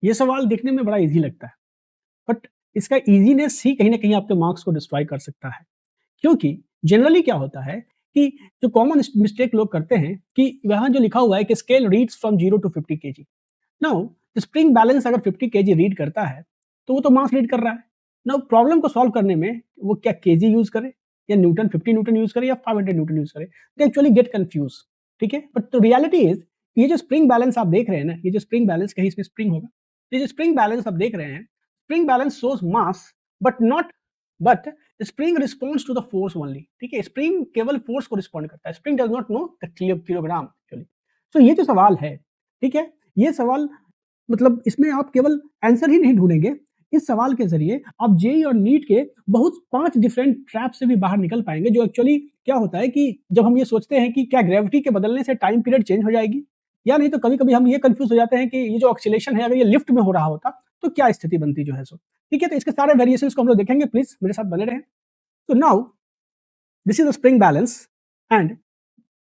ये सवाल देखने में बड़ा ईज़ी लगता है, बट इसका ईज़ीनेस ही कहीं न कहीं आपके मार्क्स को डिस्ट्रॉय कर सकता है। क्योंकि जनरली क्या होता है कि जो कॉमन मिस्टेक लोग करते हैं कि वहाँ जो लिखा हुआ है कि scale reads from 0 to 50 KG. Now spring balance अगर 50 केजी रीड करता है, तो वो तो मास रीड कर रहा है। नाउ प्रॉब्लम को सॉल्व करने में वो क्या केजी यूज़ करे या न्यूटन 50 न्यूटन यूज़ करे या 500 न्यूटन यूज़ करे? दे एक्चुअली गेट कन्फ्यूज़, ठीक है? बट द रियलिटी इज़ ये जो स्प्रिंग बैलेंस आप देख रहे हैं ना, ये जो स्प्रिंग बैलेंस कहीं इसमें स्प्रिंग होगा। ये जो स्प्रिंग बैलेंस आप देख रहे हैं, spring balance shows mass but spring responds to the force only, ठीक है? स्प्रिंग केवल फोर्स को रिस्पॉन्ड करता है। Spring does not know the kilogram actually. So ये जो सवाल है, ठीक है? ये सवाल मतलब इसमें आप केवल आंसर ही नहीं ढूँढेंगे, इस सवाल के ज़रिए आप जेईई और नीट के बहुत 5 डिफरेंट ट्रैप से भी बाहर निकल पाएँगे, जो एक्चुअली क्या होता है कि जब हम ये सोचते हैं कि क्या ग्रेविटी के बदलने से टाइम पीरियड चेंज हो जाएगी? या नहीं तो कभी-कभी हम ये कन्फ्यूज़ हो जाते हैं कि ये जो ऑक्सीलेशन है अगर ये लिफ्ट में हो रहा होता, तो क्या स्थिति बनती जो है सो? ठीक है? तो इसके सारे वेरिएशंस को हम लोग देखेंगे, प्लीज़ मेरे साथ बने रहें। So now this is the spring balance and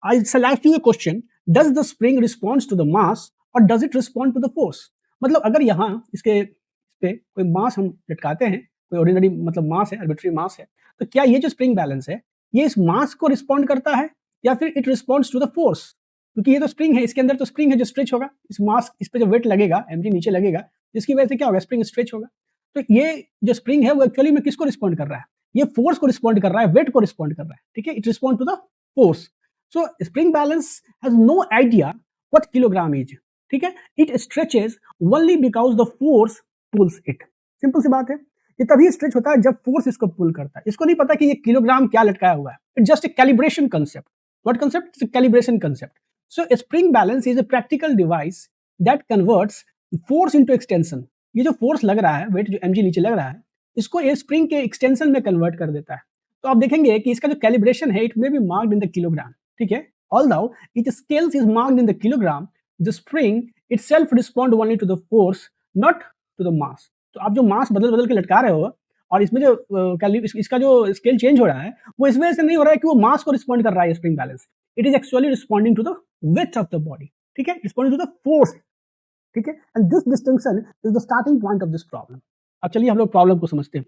I shall ask you a question, does the spring responds to the mass or does it respond to the force? मतलब अगर यहाँ इसके इस पे कोई मास हम लटकाते हैं, कोई ऑर्डिनरी मतलब मास है, आर्बिट्ररी मास है, तो क्या ये जो स्प्रिंग बैलेंस है, ये इस मास को रिस्पॉन्ड करता है या फिर it responds to the force? क्योंकि ये तो स्प्रिंग है, इसके अंदर तो स्प्रिंग है जो स्ट्रेच होगा, इस मास इस पे जो वेट लगेगा, mg नीचे लगेगा, जिसकी वजह से क्या होगा, स्प्रिंग स्ट्रेच होगा। तो ये जो स्प्रिंग है वो एक्चुअली में किसको रिस्पॉन्ड कर रहा है? ये फोर्स को रिस्पॉन्ड कर रहा है, वेट को रिस्पॉन्ड कर रहा है, ठीक है? It respond to the force. So spring balance has no idea what kilogram is, ठीक है? It stretches only because the force pulls it. Simple सी बात है। ये तभी स्ट्रेच होता है जब फोर्स इसको पुल करता है। इसको नहीं पता कि ये किलोग्राम क्या लटकाया हुआ है। It's just a calibration concept. What concept? It's a calibration concept. So spring balance is a practical device that converts force into extension. ये जो फोर्स लग रहा है, वेट जो mg नीचे लग रहा है, इसको ये स्प्रिंग के एक्सटेंशन में कन्वर्ट कर देता है। तो आप देखेंगे कि इसका जो कैलिब्रेशन है, it may be marked in the kilogram, ठीक है? Although each scales is marked in the kilogram, the spring itself respond only to the force, not to the mass. तो आप जो मास बदल बदल के लटका रहे हो और इसमें जो इसका जो स्केल चेंज हो रहा है, वो इस वजह से नहीं हो रहा है कि वो मास को रिस्पॉन्ड कर रहा है spring balance. It is actually responding to the weight of the body, ठीक है? रिस्पॉन्डिंग टू द फोर्स, ठीक है? And this distinction is the starting point of this problem. अब चलिए हम लोग प्रॉब्लम को समझते हैं।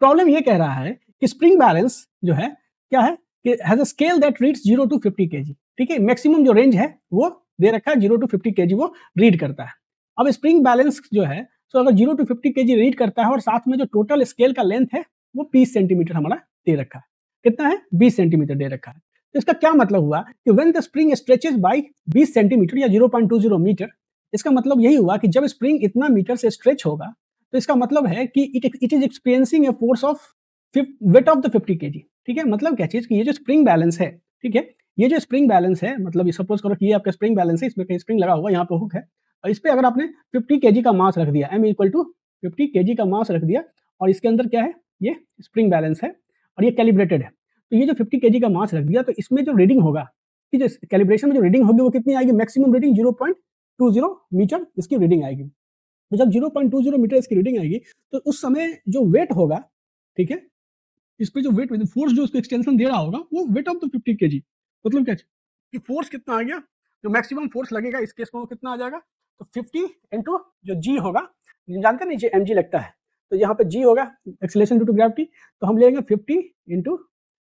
प्रॉब्लम ये कह रहा है कि स्प्रिंग बैलेंस जो है क्या है कि has a scale that reads 0 to 50 KG, ठीक है? मैक्सिमम जो रेंज है वो दे रखा है, 0 टू 50 केजी वो रीड करता है। अब स्प्रिंग बैलेंस जो है, तो अगर 0 टू 50 केजी रीड करता है और साथ में जो टोटल स्केल का लेंथ है वो 20 सेंटीमीटर हमारा दे रखा है। कितना है? 20 सेंटीमीटर दे रखा है। तो इसका क्या मतलब हुआ कि when the spring stretches by 20 centimetre या 0.20 मीटर, इसका मतलब यही हुआ कि जब स्प्रिंग इतना मीटर से स्ट्रेच होगा, तो इसका मतलब है कि it is experiencing a force of weight of the 50 KG, ठीक है? मतलब क्या चीज कि ये जो स्प्रिंग बैलेंस है, ठीक है? ये जो स्प्रिंग बैलेंस है, मतलब ये सपोज करो कि ये आपका स्प्रिंग बैलेंस है, इसमें कहीं स्प्रिंग लगा हुआ, यहाँ पे हुक है और इस पे अगर आपने 50 केजी का मास रख दिया, m इक्वल टू 50 केजी का मास रख दिया और इसके अंदर क्या है, ये स्प्रिंग बैलेंस है और ये कैलिब्रेटेड है। तो ये जो 50 केजी का मास रख दिया, तो इसमें जो रीडिंग होगा, कि जो कैलिब्रेशन में जो रीडिंग होगी वो कितनी आएगी? मैक्सिमम रीडिंग 0.20 मीटर इसकी रीडिंग आएगी। तो जब 0.20 मीटर इसकी रीडिंग आएगी, तो उस समय जो वेट होगा, ठीक है? इस पे जो वेट फोर्स जो उसको एक्सटेंशन दे रहा होगा, वो वेट ऑफ द 50 केजी। मतलब क्या कि फोर्स कितना आ गया, जो मैक्सिमम फोर्स लगेगा इस केस में वो कितना आ जाएगा? तो 50 इंटू जो जी होगा, जानते हैं नीचे mg लगता है, तो यहाँ पे जी होगा एक्सेलरेशन ड्यू टू ग्रेविटी, तो हम लेंगे 50 into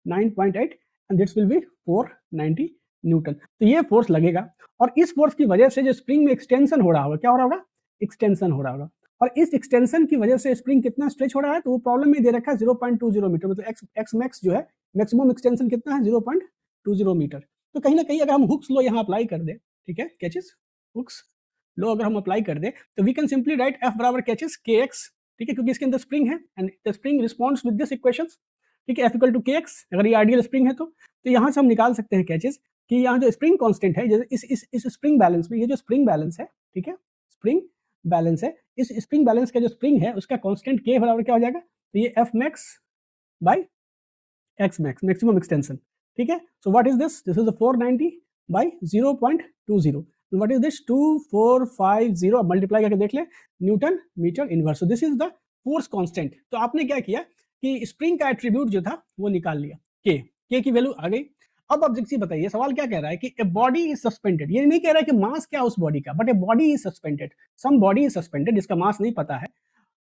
9.8 and this will be 490 Newton. तो ये फोर्स लगेगा और इस फोर्स की वजह से जो स्प्रिंग में एक्सटेंशन हो रहा होगा, क्या हो रहा होगा? एक्सटेंशन हो रहा होगा और इस एक्सटेंशन की वजह से स्प्रिंग कितना स्ट्रेच हो रहा है, तो वो प्रॉब्लम में दे रखा है 0.20 मीटर, मतलब एक्स मैक्स जो है, मैक्सिमम एक्सटेंशन कितना है? 0.20 मीटर। तो कहीं ना कहीं अगर हम हुक्स लो यहाँ अप्लाई कर दे, ठीक है, कैचेस हुक्स लो अगर हम अप्लाई कर दे, तो we can simply write F बराबर कैचेस के एक्स, ठीक है? क्योंकि इसके अंदर स्प्रिंग है and the spring responds with this equations, ठीक है? F equal to k x, अगर ये आइडियल स्प्रिंग है तो यहाँ से हम निकाल सकते हैं कैचेस कि यहाँ जो स्प्रिंग कांस्टेंट है, जैसे इस स्प्रिंग बैलेंस में, ये जो स्प्रिंग बैलेंस है, ठीक है, स्प्रिंग बैलेंस है, इस स्प्रिंग बैलेंस का जो स्प्रिंग है उसका कांस्टेंट के बराबर क्या हो जाएगा? तो ये F max by x max, maximum extension, ठीक है? So what is this? This is the 490 by 0.20, what is this? 2450। अब मल्टीप्लाई करके देख ले, newton metre inverse. So this is the force constant. तो आपने क्या किया कि स्प्रिंग का एट्रीब्यूट जो था वो निकाल लिया, के की वैल्यू आ गई। अब ऑब्जेक्टिव बताइए, सवाल क्या कह रहा है कि ए बॉडी इज सस्पेंडेड, ये नहीं कह रहा है कि मास क्या उस बॉडी का, but a body is suspended, some body is suspended जिसका मास नहीं पता है,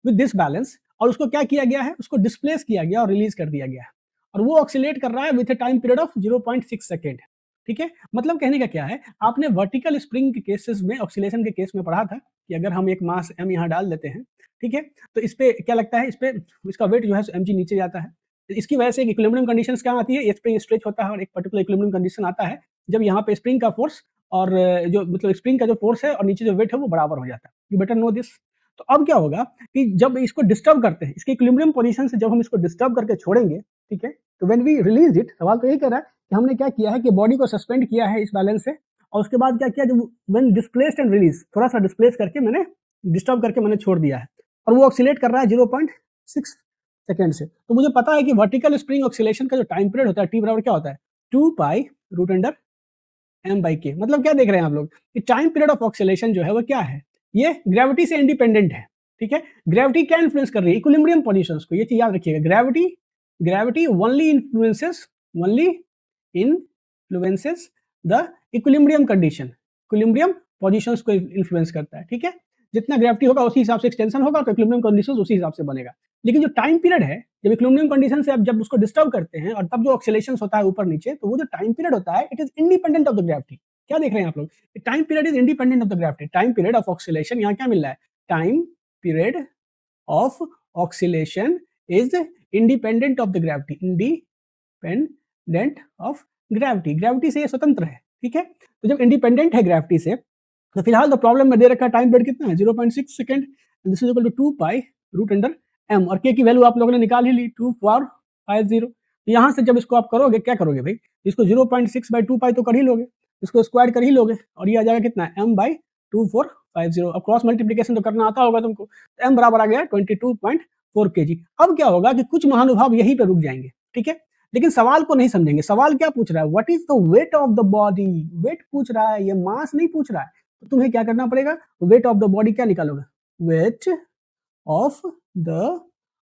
विद दिस बैलेंस, और उसको क्या किया गया है, उसको डिस्प्लेस किया गया और रिलीज कर दिया गया है, और वो ऑक्सीलेट कर रहा है with A time period of 0.6 second. ठीक है, मतलब कहने का क्या है, आपने वर्टिकल स्प्रिंग के केसेस में, ऑक्सीलेशन के केस में पढ़ा था कि अगर हम एक मास m यहाँ डाल देते हैं, ठीक है, तो इस पे क्या लगता है, इस पे इसका वेट जो है mg नीचे जाता है, इसकी वजह से इक्विलिब्रियम कंडीशंस क्या आती है, ये स्प्रिंग स्ट्रेच होता है और एक पर्टिकुलर इक्विलिब्रियम कंडीशन आता है जब यहाँ पे स्प्रिंग का फोर्स और जो मतलब स्प्रिंग का जो फोर्स है और नीचे जो वेट है वो बराबर हो जाता है। You better know this. तो अब क्या होगा कि जब इसको डिस्टर्ब करते हैं, इसके इक्विलिब्रियम पोजीशन से जब हम इसको डिस्टर्ब करके छोड़ेंगे, ठीक है, तो व्हेन वी रिलीज इट, सवाल तो यही कर रहा है कि हमने क्या किया है कि बॉडी को सस्पेंड किया है इस बैलेंस से, और उसके बाद क्या किया, जब व्हेन डिस्प्लेस्ड एंड रिलीज, थोड़ा सा डिस्प्लेस करके मैंने डिस्टर्ब करके मैंने छोड़ दिया है, और वो ऑक्सीलेट कर रहा है 0.6 सेकेंड से। तो मुझे पता है कि वर्टिकल स्प्रिंग ऑक्सीलेशन का जो टाइम पीरियड होता है टी बराबर क्या होता है, 2 pi root under m by k. मतलब क्या देख रहे हैं आप लोग कि टाइम पीरियड ऑफ ऑक्सीलेशन जो है वो क्या है, ये ग्रेविटी से इंडिपेंडेंट है। ठीक है, ग्रेविटी क्या इन्फ्लुएंस कर रही है, इक्विलिब्रियम पोजीशंस को, ये चीज याद रखिएगा, gravity only influences the equilibrium condition, equilibrium positions को इन्फ्लुएंस करता है। ठीक है, जितना ग्रेविटी होगा उसी हिसाब से एक्सटेंशन होगा, तो इक्विलिब्रियम कंडीशंस उसी हिसाब से बनेगा। लेकिन जो टाइम पीरियड है, जब इक्विलिब्रियम कंडीशन से आप जब उसको डिस्टर्ब करते हैं और तब जो ऑक्सीलेशंस होता है ऊपर नीचे, तो वो जो टाइम पीरियड होता है, it is independent of the gravity. क्या देख रहे हैं आप लोग, time period is independent of the gravity. Time period of oscillation, यहाँ क्या मिल रहा है, time period of oscillation is independent of the gravity, independent of gravity, gravity से ये स्वतंत्र है। ठीक है, तो जब इंडिपेंडेंट है ग्रेविटी से, तो फिलहाल तो प्रॉब्लम में दे रखा टाइम पीरियड कितना है, 0.6 second, this is equal to 2 pi root under m, और k की वैल्यू आप लोगों ने निकाल ही ली, 2450। तो यहाँ से जब इसको आप करोगे, क्या करोगे भाई, इसको 0.6 बाई 2 पाई तो कर ही लोगे, इसको स्क्वायर कर ही लोगे, और ये आ जाएगा कितना, m बाई 2450। अब क्रॉस मल्टीप्लीकेशन तो करना आता होगा तुमको, तो m बराबर आ गया 22.4 kg। अब क्या होगा कि कुछ महानुभाव यहीं पे रुक जाएंगे, ठीक है, लेकिन सवाल को नहीं समझेंगे। सवाल क्या पूछ रहा है, what is the weight of the body, weight पूछ रहा है, ये मास नहीं पूछ रहा है। तो तुम्हें क्या करना पड़ेगा, वेट ऑफ द बॉडी क्या निकालोगे, weight of the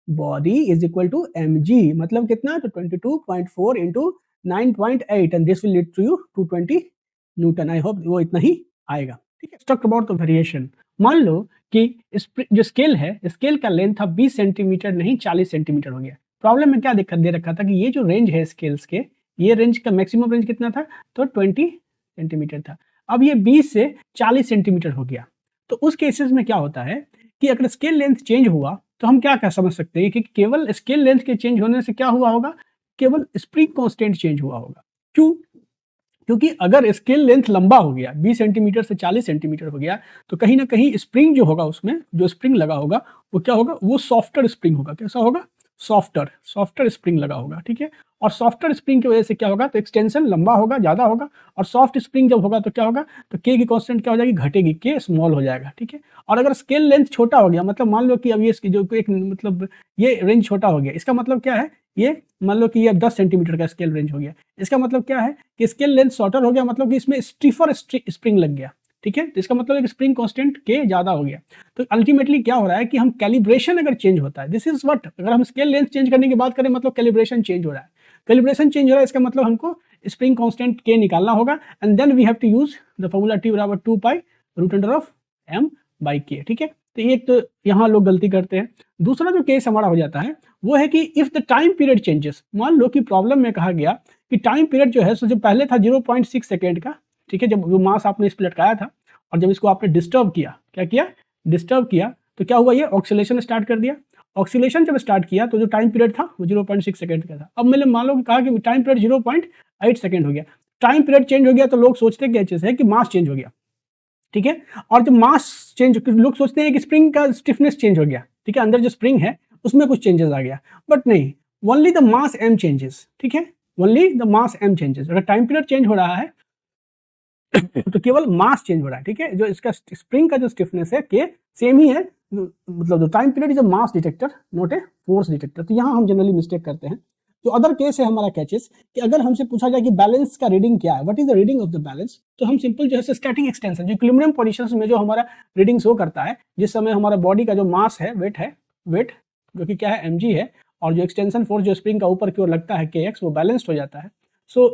body is equal to mg, मतलब कितना, तो 22.4 into 9.8, and this will lead to you 220 newton. I hope वो इतना ही आएगा। ठीक है, टॉक अबाउट द वेरिएशन। मान लो कि जो स्केल है, स्केल का लेंथ था 20 सेंटीमीटर नहीं 40 सेंटीमीटर हो गया। प्रॉब्लम में क्या दिक्कत दे रखा था कि ये जो रेंज है स्केल्स के, ये रेंज का मैक्सिमम रेंज कितना था, तो 20 सेंटीमीटर था। अब ये 20 से 40 सेंटीमीटर हो गया। तो उस केसेस में क्या होता है कि अगर स्केल लेंथ चेंज हुआ, तो हम क्या समझ सकते हैं कि केवल स्केल लेंथ के चेंज होने से क्या हुआ होगा, केवल स्प्रिंग कांस्टेंट चेंज हुआ होगा। क्यों, क्योंकि अगर स्केल लेंथ लंबा हो गया, 20 सेंटीमीटर से 40 सेंटीमीटर हो गया, तो कहीं ना कहीं स्प्रिंग जो होगा, उसमें जो स्प्रिंग लगा होगा वो क्या होगा, वो सॉफ्टर स्प्रिंग होगा। कैसा होगा, सॉफ्टर स्प्रिंग लगा होगा। ठीक है, और सॉफ्टर स्प्रिंग की वजह से क्या होगा, तो एक्सटेंशन लंबा होगा, ज्यादा होगा, और सॉफ्ट स्प्रिंग जब होगा तो क्या होगा, तो के की कांस्टेंट क्या हो जाएगी, घटेगी, के स्मॉल हो जाएगा। ठीक है, और अगर स्केल लेंथ छोटा हो गया, मतलब मान लो कि अब ये जो एक मतलब ये रेंज छोटा हो गया, इसका मतलब क्या है, ये मान लो कि ये 10 सेंटीमीटर का स्केल रेंज हो गया, इसका मतलब क्या है कि स्केल लेंथ शॉर्टर हो गया, मतलब कि इसमें स्टीफर स्प्रिंग लग गया। ठीक है, तो इसका मतलब एक स्प्रिंग कांस्टेंट के ज्यादा हो गया। तो अल्टीमेटली क्या हो रहा है कि हम कैलिब्रेशन अगर चेंज होता है, दिस इज व्हाट, अगर हम स्केल लेंथ चेंज करने की बात करें, मतलब कैलिब्रेशन चेंज हो रहा है। कैलिब्रेशन चेंज हो रहा है, इसका मतलब हमको स्प्रिंग कांस्टेंट के निकालना होगा, and then we have to use the formula T बराबर 2 pi root under of m by k. ठीक है, तो एक तो यहाँ लोग गलती करते हैं। दूसरा जो केस हमारा हो जाता है वो है कि if the time period changes, मान लो कि प्रॉब्लम में कहा गया कि टाइम पीरियड जो है, सो जो पहले था 0.6 सेकेंड का, ठीक है, जब वो मास आपने इस पर लटकाया था और जब इसको आपने डिस्टर्ब किया, क्या किया, डिस्टर्ब किया, तो क्या हुआ, ये ऑक्सीलेशन स्टार्ट कर दिया। ऑक्सीलेशन जब स्टार्ट किया तो जो टाइम पीरियड था वो 0.6 सेकेंड का था। अब मैंने मान लो कि कहा कि टाइम पीरियड 0.8 सेकेंड हो गया। टाइम पीरियड चेंज हो गया तो लोग सोचते क्या चीज है कि मास चेंज हो गया। ठीक है, और जब मास चेंज, लोग सोचते हैं कि स्प्रिंग का स्टिफनेस चेंज हो गया। ठीक है, अंदर जो स्प्रिंग है उसमें कुछ चेंजेस आ गया, बट नहीं, only the mass m changes. ठीक है, only the mass m changes. अगर टाइम पीरियड चेंज हो रहा है तो केवल मास चेंज हो रहा है। ठीक है, जो इसका स्प्रिंग का जो स्टिफनेस है के सेम ही है, मतलब जो time period is a mass detector not a force detector. तो यहाँ हम जनरली मिस्टेक करते हैं। तो अदर केस है हमारा कैचेस कि अगर हमसे पूछा जाए कि बैलेंस का रीडिंग क्या है, what is the reading of the balance, तो हम सिंपल जो है स्टैटिक एक्सटेंशन, जो इक्विलिब्रियम पोजीशंस में जो हमारा रीडिंग शो करता है, जिस समय हमारा बॉडी का जो मास है, वेट जो कि क्या है mg है, और जो एक्सटेंशन फोर्स जो स्प्रिंग का ऊपर की ओर लगता है kx, वो बैलेंस्ड हो जाता है। सो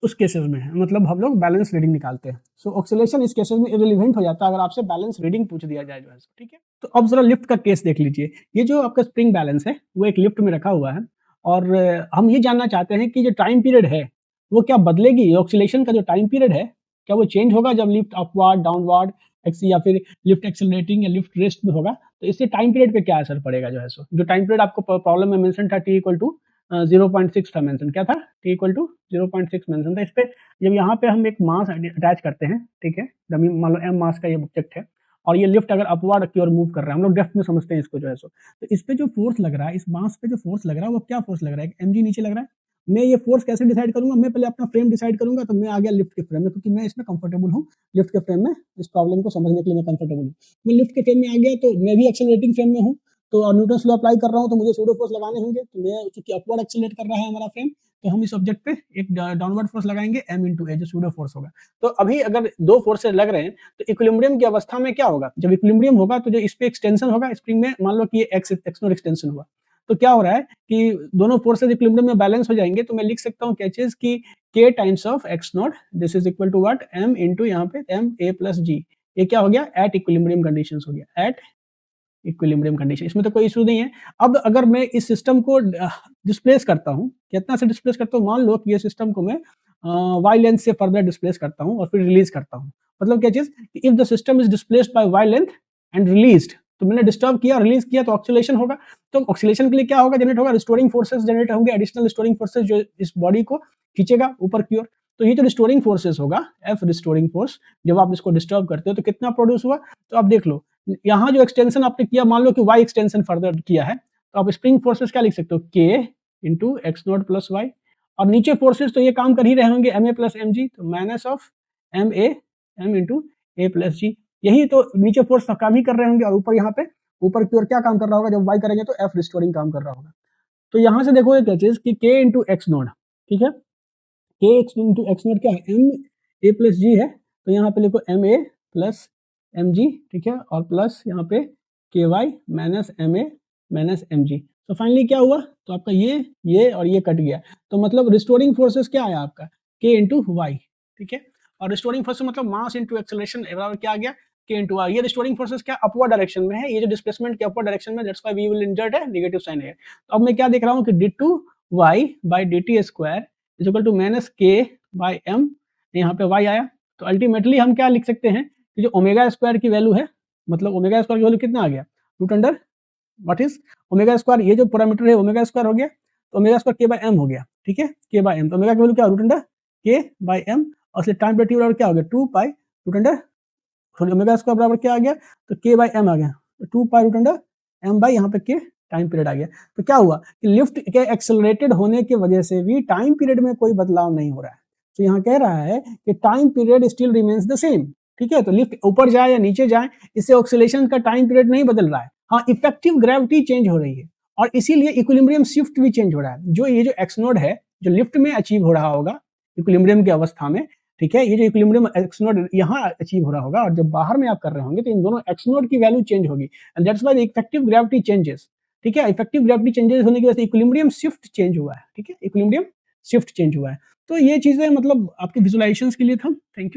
उस केसेस में है, मतलब हम लोग बैलेंस रीडिंग निकालते हैं। सो ऑक्सीलेशन इस केसेस में इर्रेलेवेंट हो जाता है अगर आपसे बैलेंस रीडिंग पूछ दिया जाए जो है, ठीक है। तो अब जरा लिफ्ट का केस देख लीजिए। ये जो आपका स्प्रिंग बैलेंस है वो एक लिफ्ट में रखा हुआ है और हम ये जानना चाहते हैं कि जो टाइम पीरियड है वो क्या बदलेगी, ऑक्सीलेशन का जो टाइम पीरियड है क्या वो चेंज होगा जब लिफ्ट अपवार्ड डाउनवार्ड एक्स या फिर लिफ्ट एक्सेलरेटिंग या लिफ्ट रेस्ट में होगा, तो इससे टाइम पीरियड पे क्या असर पड़ेगा जो है। सो जो टाइम पीरियड आपको प्रॉब्लम में मेंशन था टी इक्वल टू 0.6 था मेंशन, क्या था, टी इक्वल टू 0.6 मेंशन था। इस पे जब यहाँ पे हम एक मास अटैच करते हैं, ठीक है, डमी मान लो एम मास का ये ऑब्जेक्ट है और ये लिफ्ट अगर अपवर्ड की ओर मूव कर रहा है, हम लोग डेप्थ में समझते हैं इसको जो है। सो तो इस पे जो फोर्स लग रहा है, इस मास पे जो फोर्स लग रहा है वो क्या फोर्स लग रहा है, एम जी नीचे लग रहा है। मैं ये फोर्स कैसे डिसाइड करूंगा, मैं पहले अपना फ्रेम डिसाइड करूंगा, तो मैं आ गया लिफ्ट के फ्रेम में, क्योंकि मैं इसमें कंफर्टेबल हूँ। लिफ्ट के फ्रेम में इस प्रॉब्लम को समझने के लिए मैं कंफर्टेबल हूँ। मैं लिफ्ट के फ्रेम में आ गया तो मैं भी एक्सेलरेटिंग फ्रेम में हूँ, तो न्यूटन लॉ अप्लाई कर रहा हूँ तो मुझे सूडो फोर्स लगाने होंगे। तो मैं चूंकि अपवर्ड एक्सेलरेट कर रहा है हमारा फ्रेम, तो हम इस ऑब्जेक्ट पे एक डाउनवर्ड फोर्स लगाएंगे m इंटू ए, जो सूडो फोर्स होगा। तो अभी अगर दो फोर्सेज लग रहे हैं तो इक्विलिब्रियम की अवस्था में क्या होगा, जब इक्विलिब्रियम होगा तो जो इस पे एक्सटेंशन होगा स्प्रिंग में, मान लो कि ये एक्स नोट एक्सटेंशन हुआ, तो क्या हो रहा है कि दोनों फोर्सेज इक्विलिब्रियम में बैलेंस हो जाएंगे। तो मैं लिख सकता हूँ क्या चीज कि k times of x not this is equal to what, m into यहाँ पे m a प्लस जी। ये क्या हो गया, एट इक्विलिब्रियम कंडीशंस हो गया, एट इक्विलिब्रियम कंडीशन, इसमें तो कोई इशू नहीं है। अब अगर मैं इस सिस्टम को डिस्प्लेस करता हूँ, कितना से डिस्प्लेस करता हूँ, मान लो कि ये सिस्टम को मैं वाई लेंथ से फर्दर डिस्प्लेस करता हूँ और फिर रिलीज करता हूँ। मतलब क्या चीज, if the system is displaced by y length and released, तो मैंने डिस्टर्ब किया, रिलीज किया, तो ऑक्सीलेशन होगा। तो ऑक्सीलेशन के लिए क्या होगा, जनरेट होगा, रिस्टोरिंग फोर्सेस जनरेट होंगे, एडिशनल रिस्टोरिंग फोर्सेस जो इस बॉडी को खींचेगा ऊपर की ओर। तो ये जो रिस्टोरिंग फोर्सेस होगा, एफ रिस्टोरिंग फोर्स, जब आप इसको डिस्टर्ब करते हो तो कितना प्रोड्यूस हुआ। तो आप देख लो, यहाँ जो एक्सटेंशन आपने किया, मान लो कि y एक्सटेंशन फर्दर किया है, तो आप स्प्रिंग फोर्सेस क्या लिख सकते हो, k into x not plus y, और नीचे फोर्सेस तो ये काम कर ही रहे होंगे, m a plus m g, तो minus of m a m into a plus g. यही तो नीचे फोर्स काम ही कर रहे होंगे, और ऊपर यहाँ पे ऊपर की ओर क्या काम कर रहा होगा, जब y करेंगे तो f रिस्टोरिंग काम कर रहा होगा। तो यहाँ से देखो क्या चीज कि k इंटू एक्स नॉट, ठीक है, k इंटू एक्स नॉट क्या है, एम ए प्लस जी है, तो यहाँ पे लिखो m a plus m g, ठीक है, और प्लस यहाँ पे k y minus m a minus m g. तो फाइनली क्या हुआ, तो आपका ये और ये कट गया, तो मतलब रिस्टोरिंग फोर्सेस क्या आया आपका, के इंटू वाई, ठीक है। और रिस्टोरिंग फोर्स मतलब मास इंटू एक्सेलरेशन बराबर क्या आ गया, के इंटू वाई। ये रिस्टोरिंग फोर्सेस क्या अपवर्ड डायरेक्शन में है, ये जो डिस्प्लेसमेंट के अपवर्ड डायरेक्शन में, that's why we will insert है नेगेटिव साइन है। तो अब मैं क्या देख रहा हूँ कि d two y by d t square is equal to minus k by m, यहाँ पे y आया। तो अल्टीमेटली हम क्या लिख सकते हैं कि जो ओमेगा स्क्वायर की वैल्यू है, मतलब ओमेगा स्क्वायर की वैल्यू कितना आ गया, root under what is omega square, ये जो पैरामीटर है ओमेगा स्क्वायर हो गया, तो omega square k by m हो गया, ठीक है, के बाई एम। तो ओमेगा की वैल्यू क्या, root under k by m, और इसलिए टाइम पीरियड बराबर क्या हो गया, 2 pi root under, sorry omega square बराबर क्या आ गया, तो के बाई एम आ गया, तो 2 pi root under m by यहाँ पे के टाइम पीरियड आ गया। तो क्या हुआ कि लिफ्ट के एक्सेलरेटेड होने की वजह से भी टाइम पीरियड में कोई बदलाव नहीं हो रहा है। तो यहाँ कह रहा है कि time period still remains the same, ठीक है। तो लिफ्ट ऊपर जाए या नीचे जाए, इससे ऑक्सीलेशन का टाइम पीरियड नहीं बदल रहा है। हाँ, इफेक्टिव ग्रेविटी चेंज हो रही है, और इसीलिए इक्विलिब्रियम शिफ्ट भी चेंज हो रहा है। जो ये जो एक्स नोड है जो लिफ्ट में अचीव हो रहा होगा इक्विलिब्रियम की अवस्था में, ठीक है, ये जो इक्विलिब्रियम एक्स नोड यहाँ अचीव हो रहा होगा, और जब बाहर में आप कर रहे होंगे तो इन दोनों एक्स नोड की वैल्यू चेंज होगी, and that's why the effective gravity changes, ठीक है। इफेक्टिव ग्रेविटी चेंजेस होने की वजह से इक्विलिब्रियम शिफ्ट चेंज हुआ है, ठीक है, इक्विलिब्रियम शिफ्ट चेंज हुआ है। तो ये चीजें मतलब आपके विजुअलाइजेशंस के लिए था। Thank you.